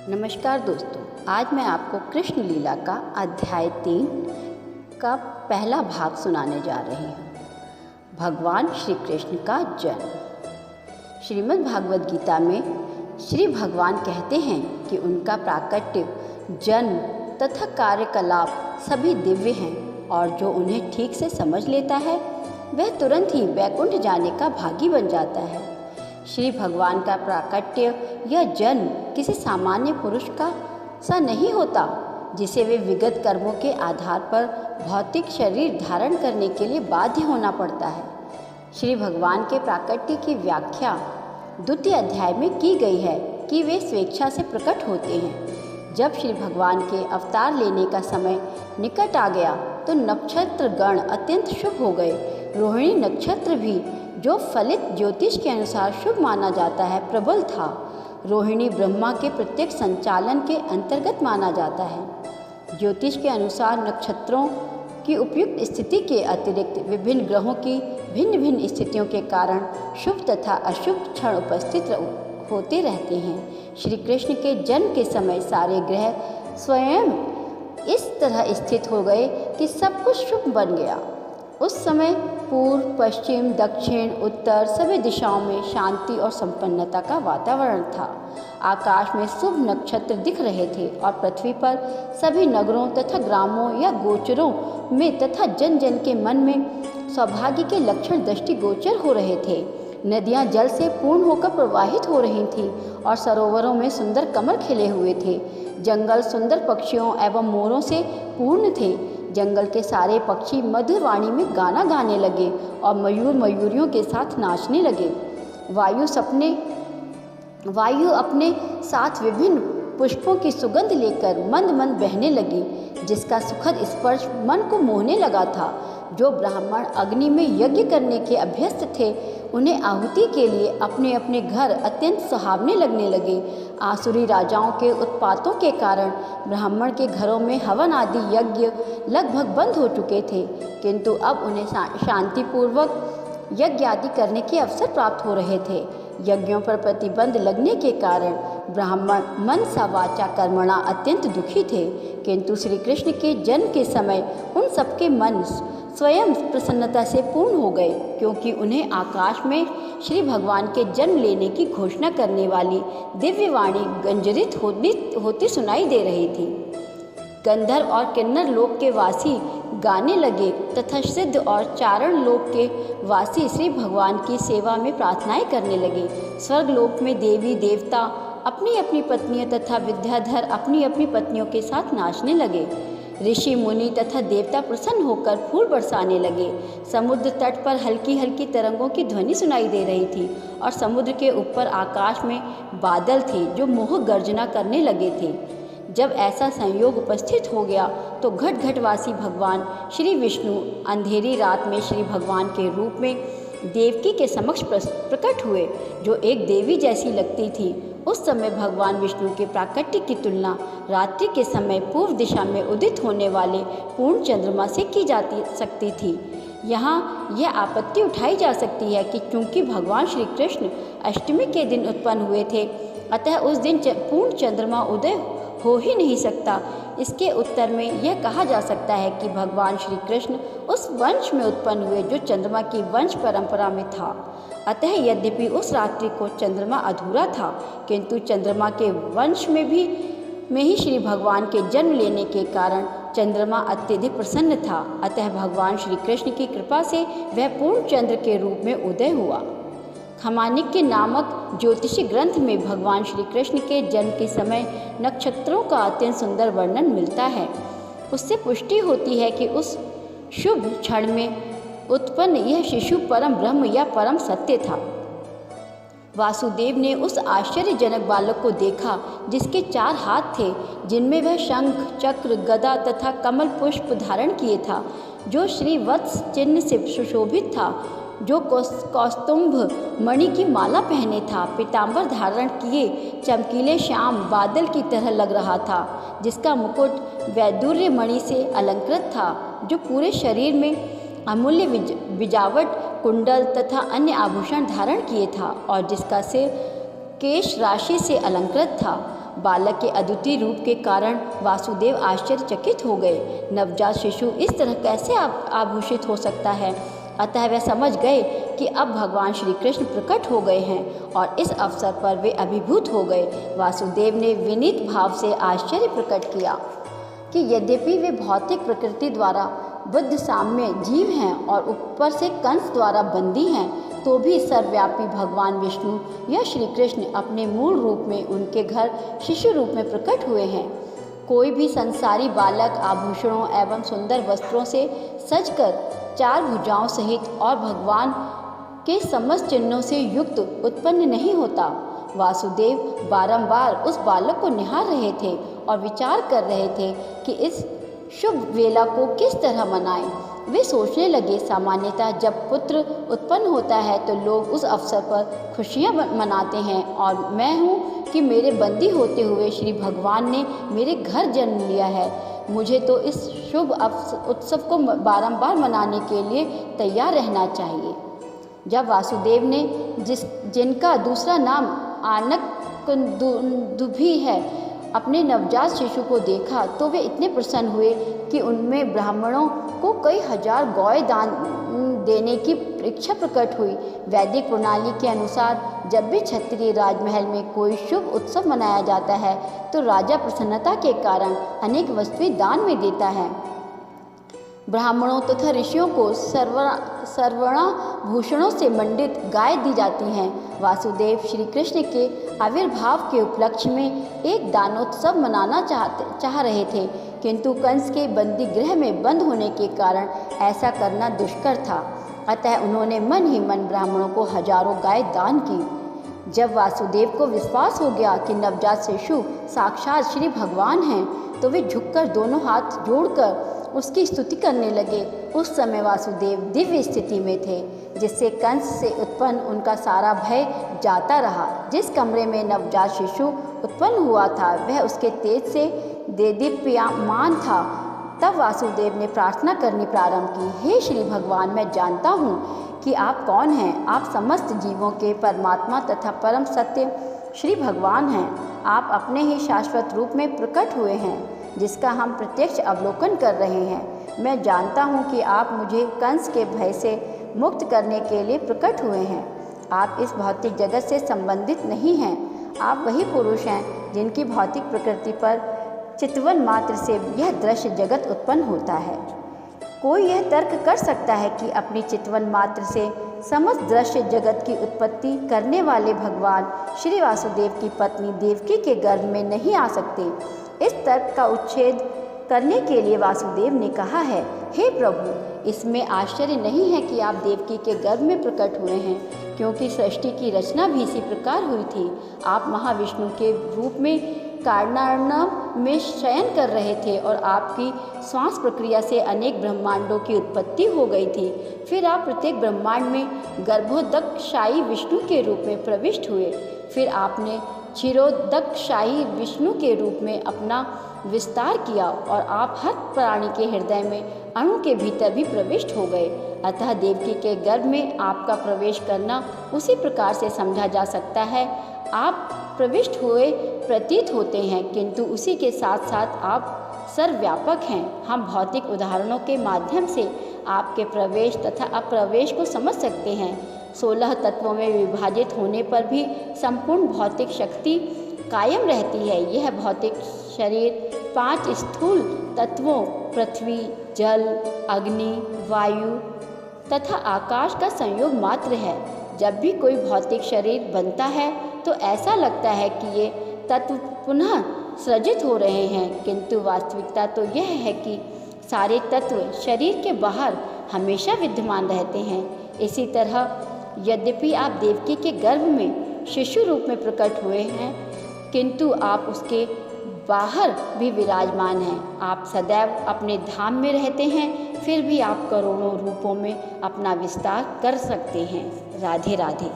नमस्कार दोस्तों, आज मैं आपको कृष्ण लीला का अध्याय 3 का पहला भाग सुनाने जा रही हूँ। भगवान श्री कृष्ण का जन्म। श्रीमद् भागवत गीता में श्री भगवान कहते हैं कि उनका प्राकट्य, जन्म तथा कार्यकलाप सभी दिव्य हैं और जो उन्हें ठीक से समझ लेता है वह तुरंत ही वैकुंठ जाने का भागी बन जाता है। श्री भगवान का प्राकट्य या जन्म किसी सामान्य पुरुष का सा नहीं होता जिसे वे विगत कर्मों के आधार पर भौतिक शरीर धारण करने के लिए बाध्य होना पड़ता है। श्री भगवान के प्राकट्य की व्याख्या द्वितीय अध्याय में की गई है कि वे स्वेच्छा से प्रकट होते हैं। जब श्री भगवान के अवतार लेने का समय निकट आ गया तो नक्षत्र गण अत्यंत शुभ हो गए। रोहिणी नक्षत्र भी, जो फलित ज्योतिष के अनुसार शुभ माना जाता है, प्रबल था। रोहिणी ब्रह्मा के प्रत्येक संचालन के अंतर्गत माना जाता है। ज्योतिष के अनुसार नक्षत्रों की उपयुक्त स्थिति के अतिरिक्त विभिन्न ग्रहों की भिन्न भिन्न स्थितियों के कारण शुभ तथा अशुभ क्षण उपस्थित होते रहते हैं। श्री कृष्ण के जन्म के समय सारे ग्रह स्वयं इस तरह स्थित हो गए कि सब कुछ शुभ बन गया। उस समय पूर्व, पश्चिम, दक्षिण, उत्तर सभी दिशाओं में शांति और संपन्नता का वातावरण था। आकाश में शुभ नक्षत्र दिख रहे थे और पृथ्वी पर सभी नगरों तथा ग्रामों या गोचरों में तथा जन जन के मन में सौभाग्य के लक्षण दृष्टिगोचर हो रहे थे। नदियाँ जल से पूर्ण होकर प्रवाहित हो रही थीं और सरोवरों में सुंदर कमल खिले हुए थे। जंगल सुंदर पक्षियों एवं मोरों से पूर्ण थे। जंगल के सारे पक्षी मधुर वाणी में गाना गाने लगे और मयूर मयूरियों के साथ नाचने लगे। वायु अपने साथ विभिन्न पुष्पों की सुगंध लेकर मंद मंद बहने लगी, जिसका सुखद स्पर्श मन को मोहने लगा था। जो ब्राह्मण अग्नि में यज्ञ करने के अभ्यस्त थे, उन्हें आहुति के लिए अपने अपने घर अत्यंत सुहावने लगने लगे। आसुरी राजाओं के उत्पातों के कारण ब्राह्मण के घरों में हवन आदि यज्ञ लगभग बंद हो चुके थे, किंतु अब उन्हें शांतिपूर्वक यज्ञ आदि करने के अवसर प्राप्त हो रहे थे। यज्ञों पर प्रतिबंध लगने के कारण ब्राह्मण मन सा वाचा कर्मणा अत्यंत दुखी थे, किंतु श्री कृष्ण के जन्म के समय उन सबके मन स्वयं प्रसन्नता से पूर्ण हो गए, क्योंकि उन्हें आकाश में श्री भगवान के जन्म लेने की घोषणा करने वाली दिव्य वाणी गंजरित होती सुनाई दे रही थी। गंधर्व और किन्नर लोक के वासी गाने लगे तथा सिद्ध और चारण लोक के वासी श्री भगवान की सेवा में प्रार्थनाएं करने लगे। स्वर्गलोक में देवी देवता अपनी अपनी पत्नियों तथा विद्याधर अपनी अपनी पत्नियों के साथ नाचने लगे। ऋषि मुनि तथा देवता प्रसन्न होकर फूल बरसाने लगे। समुद्र तट पर हल्की हल्की तरंगों की ध्वनि सुनाई दे रही थी और समुद्र के ऊपर आकाश में बादल थे जो मोह गर्जना करने लगे थे। जब ऐसा संयोग उपस्थित हो गया तो घट घटवासी भगवान श्री विष्णु अंधेरी रात में श्री भगवान के रूप में देवकी के समक्ष प्रकट हुए, जो एक देवी जैसी लगती थी। उस समय भगवान विष्णु के प्राकट्य की तुलना रात्रि के समय पूर्व दिशा में उदित होने वाले पूर्ण चंद्रमा से की जा सकती थी। यहाँ यह आपत्ति उठाई जा सकती है कि चूंकि भगवान श्री कृष्ण अष्टमी के दिन उत्पन्न हुए थे, अतः उस दिन पूर्ण चंद्रमा उदय हो ही नहीं सकता। इसके उत्तर में यह कहा जा सकता है कि भगवान श्री कृष्ण उस वंश में उत्पन्न हुए जो चंद्रमा की वंश परंपरा में था। अतः यद्यपि उस रात्रि को चंद्रमा अधूरा था, किंतु चंद्रमा के वंश में ही श्री भगवान के जन्म लेने के कारण चंद्रमा अत्यधिक प्रसन्न था। अतः भगवान श्री कृष्ण की कृपा से वह पूर्ण चंद्र के रूप में उदय हुआ। खमानिक्य नामक ज्योतिषी ग्रंथ में भगवान श्री कृष्ण के जन्म के समय नक्षत्रों का अत्यंत सुंदर वर्णन मिलता है। उससे पुष्टि होती है कि उस शुभ क्षण में उत्पन्न यह शिशु परम ब्रह्म या परम सत्य था। वासुदेव ने उस आश्चर्यजनक बालक को देखा जिसके 4 हाथ थे, जिनमें वह शंख, चक्र, गदा तथा कमल पुष्प धारण किए था, जो श्री वत्स चिन्ह से सुशोभित था, जो कौस्तुंभ मणि की माला पहने था, पीतांबर धारण किए चमकीले श्याम बादल की तरह लग रहा था, जिसका मुकुट वैदुर्य मणि से अलंकृत था, जो पूरे शरीर में अमूल्य विजावट, कुंडल तथा अन्य आभूषण धारण किए था और जिसका सिर केश राशि से अलंकृत था। बालक के अद्वितीय रूप के कारण वासुदेव आश्चर्यचकित हो गए। नवजात शिशु इस तरह कैसे आभूषित हो सकता है? अतः वे समझ गए कि अब भगवान श्री कृष्ण प्रकट हो गए हैं और इस अवसर पर वे अभिभूत हो गए। वासुदेव ने विनीत भाव से आश्चर्य प्रकट किया कि यद्यपि वे भौतिक प्रकृति द्वारा बुद्ध साम्य जीव हैं और ऊपर से कंस द्वारा बंदी हैं, तो भी सर्वव्यापी भगवान विष्णु या श्री कृष्ण अपने मूल रूप में उनके घर शिशु रूप में प्रकट हुए हैं। कोई भी संसारी बालक आभूषणों एवं सुंदर वस्त्रों से सजकर 4 भुजाओं सहित और भगवान के समस्त चिन्हों से युक्त उत्पन्न नहीं होता। वासुदेव बारंबार उस बालक को निहार रहे थे और विचार कर रहे थे कि इस शुभ वेला को किस तरह मनाएं। वे सोचने लगे, सामान्यतः जब पुत्र उत्पन्न होता है तो लोग उस अवसर पर खुशियां मनाते हैं और मैं हूँ कि मेरे बंदी होते हुए श्री भगवान ने मेरे घर जन्म लिया है। मुझे तो इस शुभ उत्सव को बारंबार मनाने के लिए तैयार रहना चाहिए। जब वासुदेव ने जिनका दूसरा नाम आनकदुभी है, अपने नवजात शिशु को देखा तो वे इतने प्रसन्न हुए कि उनमें ब्राह्मणों को कई हजार गौ दान देने की इच्छा प्रकट हुई। वैदिक प्रणाली के अनुसार जब भी क्षत्रिय राजमहल में कोई शुभ उत्सव मनाया जाता है तो राजा प्रसन्नता के कारण अनेक वस्तुएं दान में देता है। ब्राह्मणों तथा ऋषियों को सर्वणाभूषणों से मंडित गाय दी जाती हैं। वासुदेव श्री कृष्ण के आविर्भाव के उपलक्ष्य में एक दानोत्सव मनाना चाह रहे थे, किंतु कंस के बंदी गृह में बंद होने के कारण ऐसा करना दुष्कर था। अतः उन्होंने मन ही मन ब्राह्मणों को हजारों गाय दान की। जब वासुदेव को विश्वास हो गया कि नवजात शिशु साक्षात श्री भगवान हैं, तो वे झुककर दोनों हाथ जोड़कर उसकी स्तुति करने लगे। उस समय वासुदेव दिव्य स्थिति में थे, जिससे कंस से उत्पन्न उनका सारा भय जाता रहा। जिस कमरे में नवजात शिशु उत्पन्न हुआ था वह उसके तेज से देदीप्यमान था। तब वासुदेव ने प्रार्थना करनी प्रारंभ की, हे श्री भगवान, मैं जानता हूँ कि आप कौन हैं। आप समस्त जीवों के परमात्मा तथा परम सत्य श्री भगवान हैं। आप अपने ही शाश्वत रूप में प्रकट हुए हैं, जिसका हम प्रत्यक्ष अवलोकन कर रहे हैं। मैं जानता हूँ कि आप मुझे कंस के भय से मुक्त करने के लिए प्रकट हुए हैं। आप इस भौतिक जगत से संबंधित नहीं हैं। आप वही पुरुष हैं जिनकी भौतिक प्रकृति पर चितवन मात्र से यह दृश्य जगत उत्पन्न होता है। कोई यह तर्क कर सकता है कि अपनी चितवन मात्र से समस्त दृश्य जगत की उत्पत्ति करने वाले भगवान श्री वासुदेव की पत्नी देवकी के गर्भ में नहीं आ सकते। इस तर्क का उच्छेद करने के लिए वासुदेव ने कहा है, हे प्रभु, इसमें आश्चर्य नहीं है कि आप देवकी के गर्भ में प्रकट हुए हैं, क्योंकि सृष्टि की रचना भी इसी प्रकार हुई थी। आप महाविष्णु के रूप में कारणार्णव में शयन कर रहे थे और आपकी श्वास प्रक्रिया से अनेक ब्रह्मांडों की उत्पत्ति हो गई थी। फिर आप प्रत्येक ब्रह्मांड में गर्भोदकशायी विष्णु के रूप में प्रविष्ट हुए। फिर आपने क्षीरोदकशायी विष्णु के रूप में अपना विस्तार किया और आप हर प्राणी के हृदय में अणु के भीतर भी प्रविष्ट हो गए। अतः देवकी के गर्भ में आपका प्रवेश करना उसी प्रकार से समझा जा सकता है। आप प्रविष्ट हुए प्रतीत होते हैं, किंतु उसी के साथ साथ आप सर्वव्यापक हैं। हम भौतिक उदाहरणों के माध्यम से आपके प्रवेश तथा अप्रवेश को समझ सकते हैं। 16 तत्वों में विभाजित होने पर भी संपूर्ण भौतिक शक्ति कायम रहती है। यह भौतिक शरीर 5 स्थूल तत्वों पृथ्वी, जल, अग्नि, वायु तथा आकाश का संयोग मात्र है। जब भी कोई भौतिक शरीर बनता है तो ऐसा लगता है कि ये तत्व पुनः सृजित हो रहे हैं, किंतु वास्तविकता तो यह है कि सारे तत्व शरीर के बाहर हमेशा विद्यमान रहते हैं। इसी तरह यद्यपि आप देवकी के गर्भ में शिशु रूप में प्रकट हुए हैं, किंतु आप उसके बाहर भी विराजमान हैं। आप सदैव अपने धाम में रहते हैं, फिर भी आप करोड़ों रूपों में अपना विस्तार कर सकते हैं। राधे राधे।